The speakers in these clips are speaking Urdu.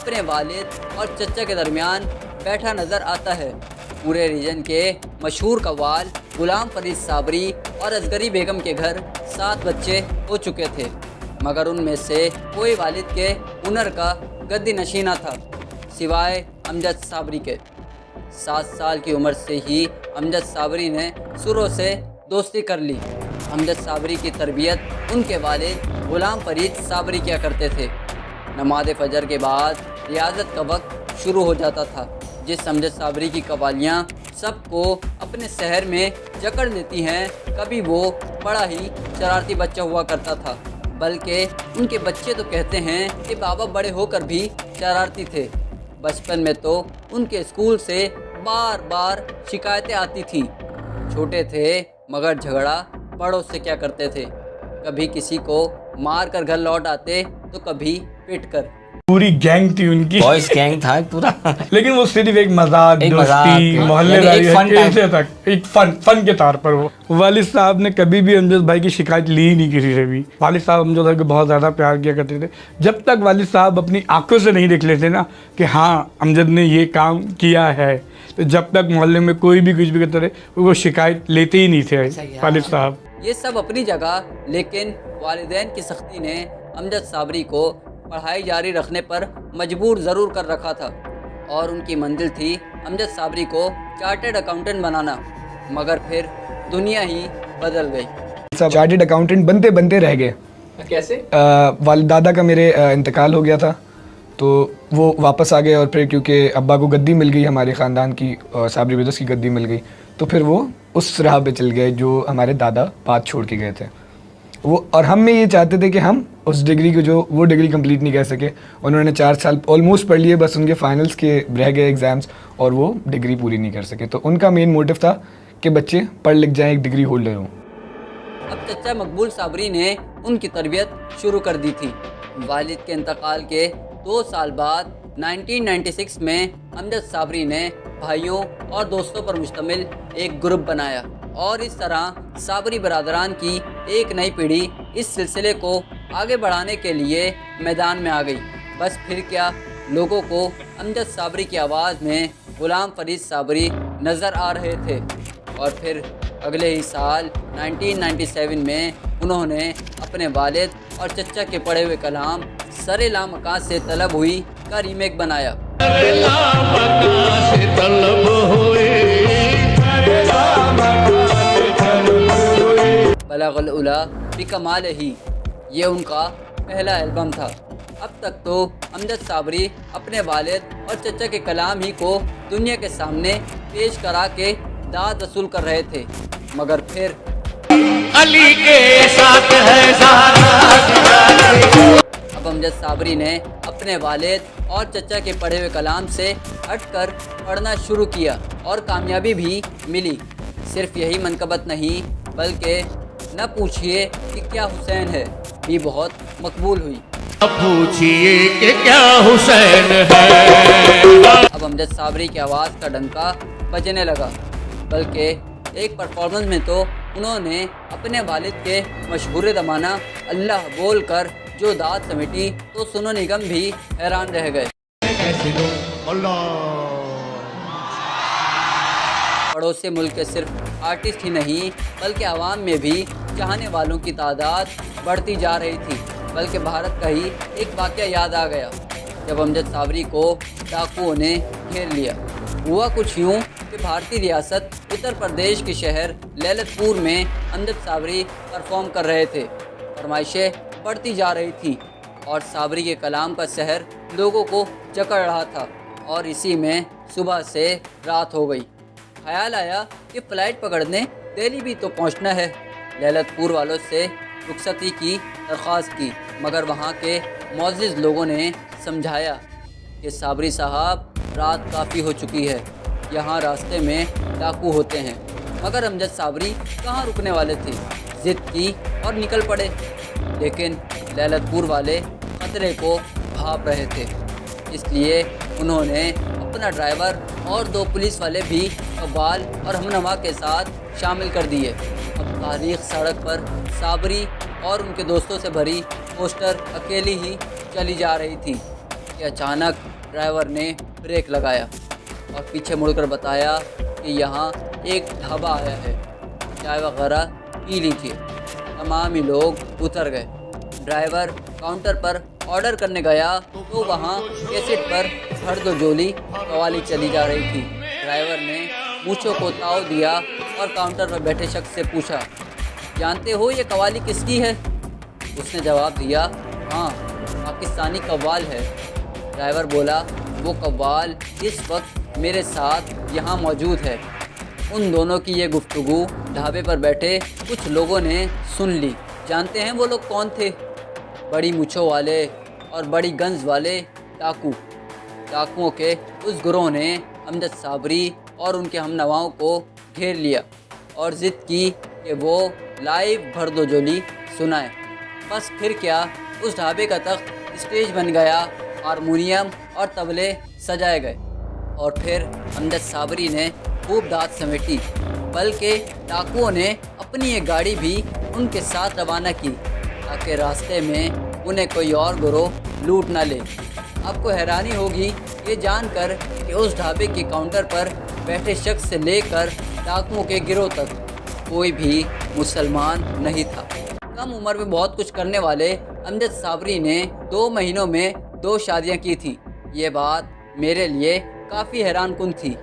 اپنے والد اور چچا کے درمیان بیٹھا نظر آتا ہے۔ پورے ریجن کے مشہور قوال غلام فرید صابری اور اصغری بیگم کے گھر 7 بچے ہو چکے تھے، مگر ان میں سے کوئی والد کے ہنر کا گدی نشین نہ تھا سوائے امجد صابری کے۔ 7 سال کی عمر سے ہی امجد صابری نے سروں سے دوستی کر لی۔ امجد صابری کی تربیت ان کے والد غلام فرید صابری کیا کرتے تھے۔ نماز فجر کے بعد ریاضت کا وقت شروع ہو جاتا تھا، جس امجد صابری کی قوالیاں سب کو اپنے شہر میں جکڑ لیتی ہیں۔ کبھی وہ بڑا ہی شرارتی بچہ ہوا کرتا تھا، بلکہ ان کے بچے تو کہتے ہیں کہ بابا بڑے ہو کر بھی شرارتی تھے۔ بچپن میں تو ان کے اسکول سے بار بار شکایتیں آتی تھیں۔ چھوٹے تھے مگر جھگڑا بڑوں سے کیا کرتے تھے، کبھی کسی کو مار کر گھر لوٹ آتے تو کبھی پیٹ کر۔ پوری گینگ تھی ان کی، بوائز گینگ تھا پورا، لیکن وہ صرف ایک مذاق، دوستی، محلے داری، ایک فن کے طور پر۔ وہ والد صاحب نے کبھی بھی امجد بھائی کی شکایت لی ہی نہیں کسی سے بھی۔ والد صاحب امجد بھائی کو بہت زیادہ پیار کیا کرتے تھے، جب تک والد صاحب اپنی آنکھوں سے نہیں دیکھ لیتے نا کہ ہاں امجد نے یہ کام کیا ہے، تو جب تک محلے میں کوئی بھی کچھ بھی کرتا رہے وہ شکایت لیتے ہی نہیں تھے والد صاحب۔ یہ سب اپنی جگہ، لیکن والدین کی سختی نے امجد صابری کو پڑھائی جاری رکھنے پر مجبور ضرور کر رکھا تھا، اور ان کی منزل تھی امجد صابری کو چارٹرڈ اکاؤنٹنٹ بنانا، مگر پھر دنیا ہی بدل گئی۔ چارٹرڈ اکاؤنٹنٹ بنتے بنتے رہ گئے۔ کیسے؟ والد دادا کا میرے انتقال ہو گیا تھا، تو وہ واپس آ گئے، اور پھر کیونکہ ابا کو گدی مل گئی، ہمارے خاندان کی صابری بردرز کی گدی مل گئی، تو پھر وہ اس راہ پہ چل گئے جو ہمارے دادا بات چھوڑ کے گئے تھے وہ۔ اور ہم میں یہ چاہتے تھے کہ ہم اس ڈگری کو، جو وہ ڈگری کمپلیٹ نہیں کر سکے، انہوں نے 4 سال آلموسٹ پڑھ لیے، بس ان کے فائنلس کے رہ گئے ایگزامس، اور وہ ڈگری پوری نہیں کر سکے۔ تو ان کا مین موٹیو تھا کہ بچے پڑھ لکھ جائیں، ایک ڈگری ہولڈر ہوں۔ اب چچا مقبول صابری نے ان کی تربیت شروع کر دی تھی۔ والد کے انتقال کے 2 سال بعد 1996 میں امجد صابری نے بھائیوں اور دوستوں پر مشتمل ایک گروپ بنایا، اور اس طرح صابری برادران کی ایک نئی پیڑھی اس سلسلے کو آگے بڑھانے کے لیے میدان میں آ گئی۔ بس پھر کیا، لوگوں کو امجد صابری کی آواز میں غلام فرید صابری نظر آ رہے تھے، اور پھر اگلے ہی سال 1997 میں انہوں نے اپنے والد اور چچا کے پڑھے ہوئے کلام سر لامکان سے طلب ہوئی کا ریمیک بنایا۔ بلغ العلا بکمال ہی، یہ ان کا پہلا البم تھا۔ اب تک تو امجد صابری اپنے والد اور چچا کے کلام ہی کو دنیا کے سامنے پیش کرا کے داد وصول کر رہے تھے، مگر پھر علی کے ساتھ ہے اب امجد صابری نے اپنے والد اور چچا کے پڑھے ہوئے کلام سے ہٹ کر پڑھنا شروع کیا، اور کامیابی بھی ملی۔ صرف یہی منقبت نہیں، بلکہ نہ پوچھئے کہ کیا حسین ہے بھی بہت مقبول ہوئی۔ پوچھئے کہ کیا حسین ہے۔ اب امجد صابری کی آواز کا ڈنکا بجنے لگا، بلکہ ایک پرفارمنس میں تو انہوں نے اپنے والد کے مشہور زمانہ اللہ بول کر جو داد سمیٹی تو سونو نگم بھی حیران رہ گئے۔ پڑوسی ملک کے صرف آرٹسٹ ہی نہیں، بلکہ عوام میں بھی چاہنے والوں کی تعداد بڑھتی جا رہی تھی۔ بلکہ بھارت کا ہی ایک واقعہ یاد آ گیا، جب امجد صابری کو ڈاکوؤں نے گھیر لیا۔ ہوا کچھ یوں کہ بھارتی ریاست اتر پردیش کے شہر للت پور میں امجد صابری پرفارم کر رہے تھے۔ فرمائشیں بڑھتی جا رہی تھیں، اور صابری کے کلام کا سحر لوگوں کو جکڑ رہا تھا، اور اسی میں صبح سے رات ہو گئی۔ خیال آیا کہ فلائٹ پکڑنے دہلی بھی تو پہنچنا ہے۔ للت پور والوں سے رخصتی کی درخواست کی، مگر وہاں کے معزز لوگوں نے سمجھایا کہ صابری صاحب رات کافی ہو چکی ہے، یہاں راستے میں ڈاکو ہوتے ہیں۔ مگر امجد صابری کہاں رکنے والے تھے، ضد کی اور نکل پڑے۔ لیکن للت پور والے خطرے کو بھانپ رہے تھے، اس لیے انہوں نے اپنا ڈرائیور اور 2 پولیس والے بھی قوال اور ہمنوا کے ساتھ شامل کر دیے۔ اب تاریخ سڑک پر صابری اور ان کے دوستوں سے بھری پوسٹر اکیلی ہی چلی جا رہی تھی۔ کہ اچانک ڈرائیور نے بریک لگایا اور پیچھے مڑ کر بتایا کہ یہاں ایک ڈھابا آیا ہے، چائے وغیرہ پی لی تھی۔ تمام ہی لوگ اتر گئے۔ ڈرائیور کاؤنٹر پر آرڈر کرنے گیا تو وہاں کیسٹ پر ہر دو جولی قوالی چلی جا رہی تھی۔ ڈرائیور نے مونچھوں کو تاؤ دیا اور کاؤنٹر پر بیٹھے شخص سے پوچھا، جانتے ہو یہ قوالی کس کی ہے؟ اس نے جواب دیا، ہاں، پاکستانی قوال ہے۔ ڈرائیور بولا، وہ قوال اس وقت میرے ساتھ یہاں موجود ہے۔ ان دونوں کی یہ گفتگو ڈھابے پر بیٹھے کچھ لوگوں نے سن لی۔ جانتے ہیں وہ لوگ کون تھے؟ بڑی مونچھوں والے اور بڑی گنز والے ڈاکو۔ ڈاکوؤں کے اس گروہ نے امجد صابری اور ان کے ہم نواؤں کو گھیر لیا اور ضد کی کہ وہ لائیو بھر دو جولی سنائیں۔ بس پھر کیا، اس ڈھابے کا تخت اسٹیج بن گیا، ہارمونیم اور طبلے سجائے گئے اور پھر امجد صابری نے خوب داد سمیٹی، بلکہ ڈاکوؤں نے اپنی ایک گاڑی بھی ان کے ساتھ روانہ کی تاکہ راستے میں انہیں کوئی اور گروہ لوٹ نہ لے۔ آپ کو حیرانی ہوگی یہ جان کر کہ اس ڈھابے کے کاؤنٹر پر بیٹھے شخص سے لے کر ڈاکوؤں کے گروہ تک کوئی بھی مسلمان نہیں تھا۔ کم عمر میں بہت کچھ کرنے والے امجد صابری نے 2 مہینوں میں 2 شادیاں کی تھیں۔ یہ بات میرے لیے کافی حیران کن تھی۔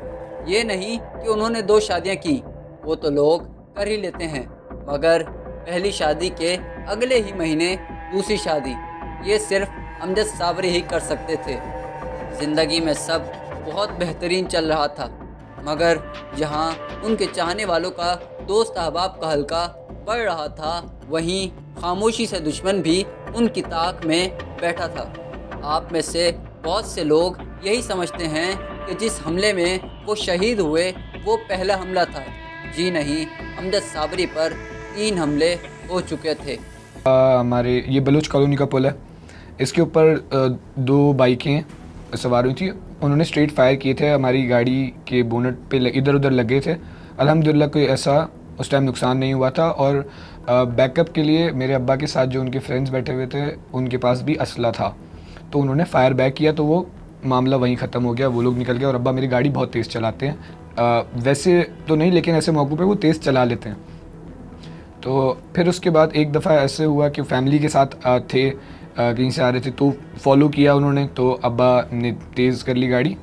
یہ نہیں کہ انہوں نے 2 شادیاں کی، وہ تو لوگ کر ہی لیتے ہیں، مگر پہلی شادی کے اگلے ہی مہینے دوسری شادی، یہ صرف امجد صابری ہی کر سکتے تھے۔ زندگی میں سب بہت بہترین چل رہا تھا، مگر جہاں ان کے چاہنے والوں کا دوست احباب کا حلقہ بڑھ رہا تھا، وہیں خاموشی سے دشمن بھی ان کی طاق میں بیٹھا تھا۔ آپ میں سے بہت سے لوگ یہی سمجھتے ہیں کہ جس حملے میں وہ شہید ہوئے وہ پہلا حملہ تھا۔ جی نہیں، امجد صابری پر 3 حملے ہو چکے تھے۔ ہمارے یہ بلوچ کالونی کا پل ہے، اس کے اوپر 2 بائکیں سوار ہوئی تھیں، انہوں نے اسٹریٹ فائر کیے تھے، ہماری گاڑی کے بونٹ پہ ادھر ادھر لگے تھے۔ الحمدللہ کوئی ایسا اس ٹائم نقصان نہیں ہوا تھا، اور بیک اپ کے لیے میرے ابا کے ساتھ جو ان کے فرینڈز بیٹھے ہوئے تھے ان کے پاس بھی اسلحہ تھا، تو انہوں نے فائر بیک کیا تو وہ معاملہ وہیں ختم ہو گیا، وہ لوگ نکل گئے۔ اور ابا میری گاڑی بہت تیز چلاتے ہیں، ویسے تو نہیں لیکن ایسے موقع پہ وہ تیز چلا لیتے ہیں۔ تو پھر اس کے بعد ایک دفعہ ایسے ہوا کہ فیملی کے ساتھ تھے، کہیں سے آ رہے تھے تو فالو کیا انہوں نے، تو ابا نے تیز کر لی گاڑی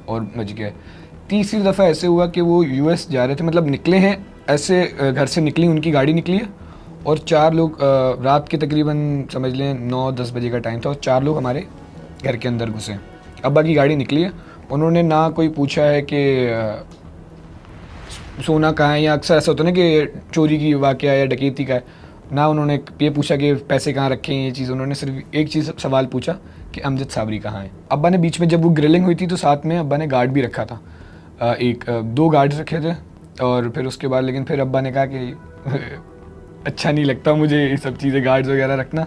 اور بچ گئے۔ تیسری دفعہ ایسے ہوا کہ وہ یو ایس جا رہے تھے، مطلب نکلے ہیں ایسے، گھر سے نکلی ان کی گاڑی نکلی ہے اور 4 لوگ رات کے تقریباً سمجھ لیں 9-10 بجے کا ٹائم تھا، اور 4 لوگ ہمارے گھر کے اندر گھسے۔ ابا کی گاڑی نکلی ہے، انہوں نے نہ کوئی پوچھا ہے کہ سونا کہاں ہے، یا اکثر ایسا ہوتا ہے نا کہ چوری کی واقعہ یا ڈکیتی کا ہے، نہ انہوں نے یہ پوچھا کہ پیسے کہاں رکھے ہیں، یہ چیز انہوں نے صرف ایک چیز سوال پوچھا کہ امجد صابری کہاں ہے۔ ابا نے بیچ میں جب وہ گرلنگ ہوئی تھی تو ساتھ میں ابا نے گارڈ بھی رکھا تھا، 2 گارڈ رکھے تھے، اور پھر اس کے بعد لیکن پھر ابا نے کہا کہ اچھا نہیں لگتا مجھے یہ سب چیزیں گارڈز وغیرہ رکھنا،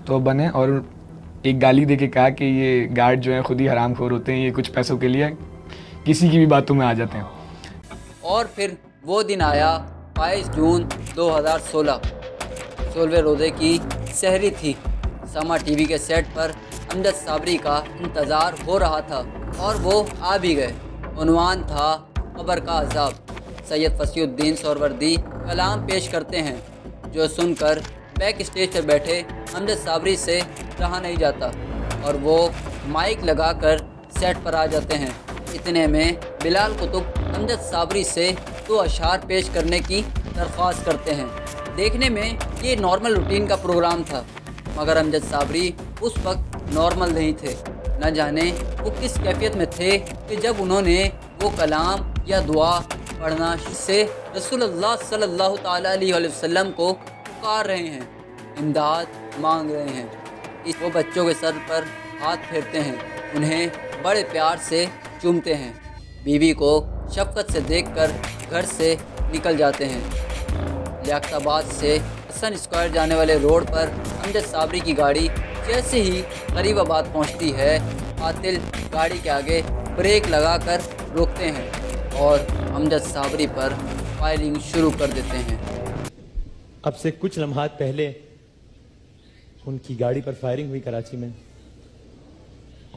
تو ابا نے اور ایک گالی دے کے کہا کہ یہ گارڈ جو ہیں خود ہی حرام خور ہوتے ہیں، یہ کچھ پیسوں کے لیے کسی کی بھی باتوں میں آ جاتے ہیں۔ اور پھر وہ دن آیا 22 جون 2016، 16ویں روزے کی سحری تھی۔ سما ٹی وی کے سیٹ پر امجد صابری کا انتظار ہو رہا تھا اور وہ آ بھی گئے۔ عنوان تھا قبر کا عذاب۔ سید فصیح الدین سہروردی کلام پیش کرتے ہیں جو سن کر بیک اسٹیج پر بیٹھے امجد صابری سے رہا نہیں جاتا اور وہ مائک لگا کر سیٹ پر آ جاتے ہیں۔ اتنے میں بلال قطب امجد صابری سے 2 اشعار پیش کرنے کی درخواست کرتے ہیں۔ دیکھنے میں یہ نارمل روٹین کا پروگرام تھا، مگر امجد صابری اس وقت نارمل نہیں تھے۔ نہ جانے وہ کس کیفیت میں تھے کہ جب انہوں نے وہ کلام یا دعا پڑھنا سے رسول اللہ صلی اللہ تعالیٰ علیہ وسلم کو پکار رہے ہیں، امداد مانگ رہے ہیں۔ وہ بچوں کے سر پر ہاتھ پھیرتے ہیں، انہیں بڑے پیار سے چومتے ہیں، بیوی کو شفقت سے دیکھ کر گھر سے نکل جاتے ہیں۔ لیاقت آباد سے حسن اسکوائر جانے والے روڈ پر امجد صابری کی گاڑی جیسے ہی غریب آباد پہنچتی ہے، قاتل گاڑی کے آگے بریک لگا کر روکتے ہیں اور امجد صابری پر فائرنگ شروع کر دیتے ہیں۔ اب سے کچھ لمحات پہلے ان کی گاڑی پر فائرنگ ہوئی کراچی میں،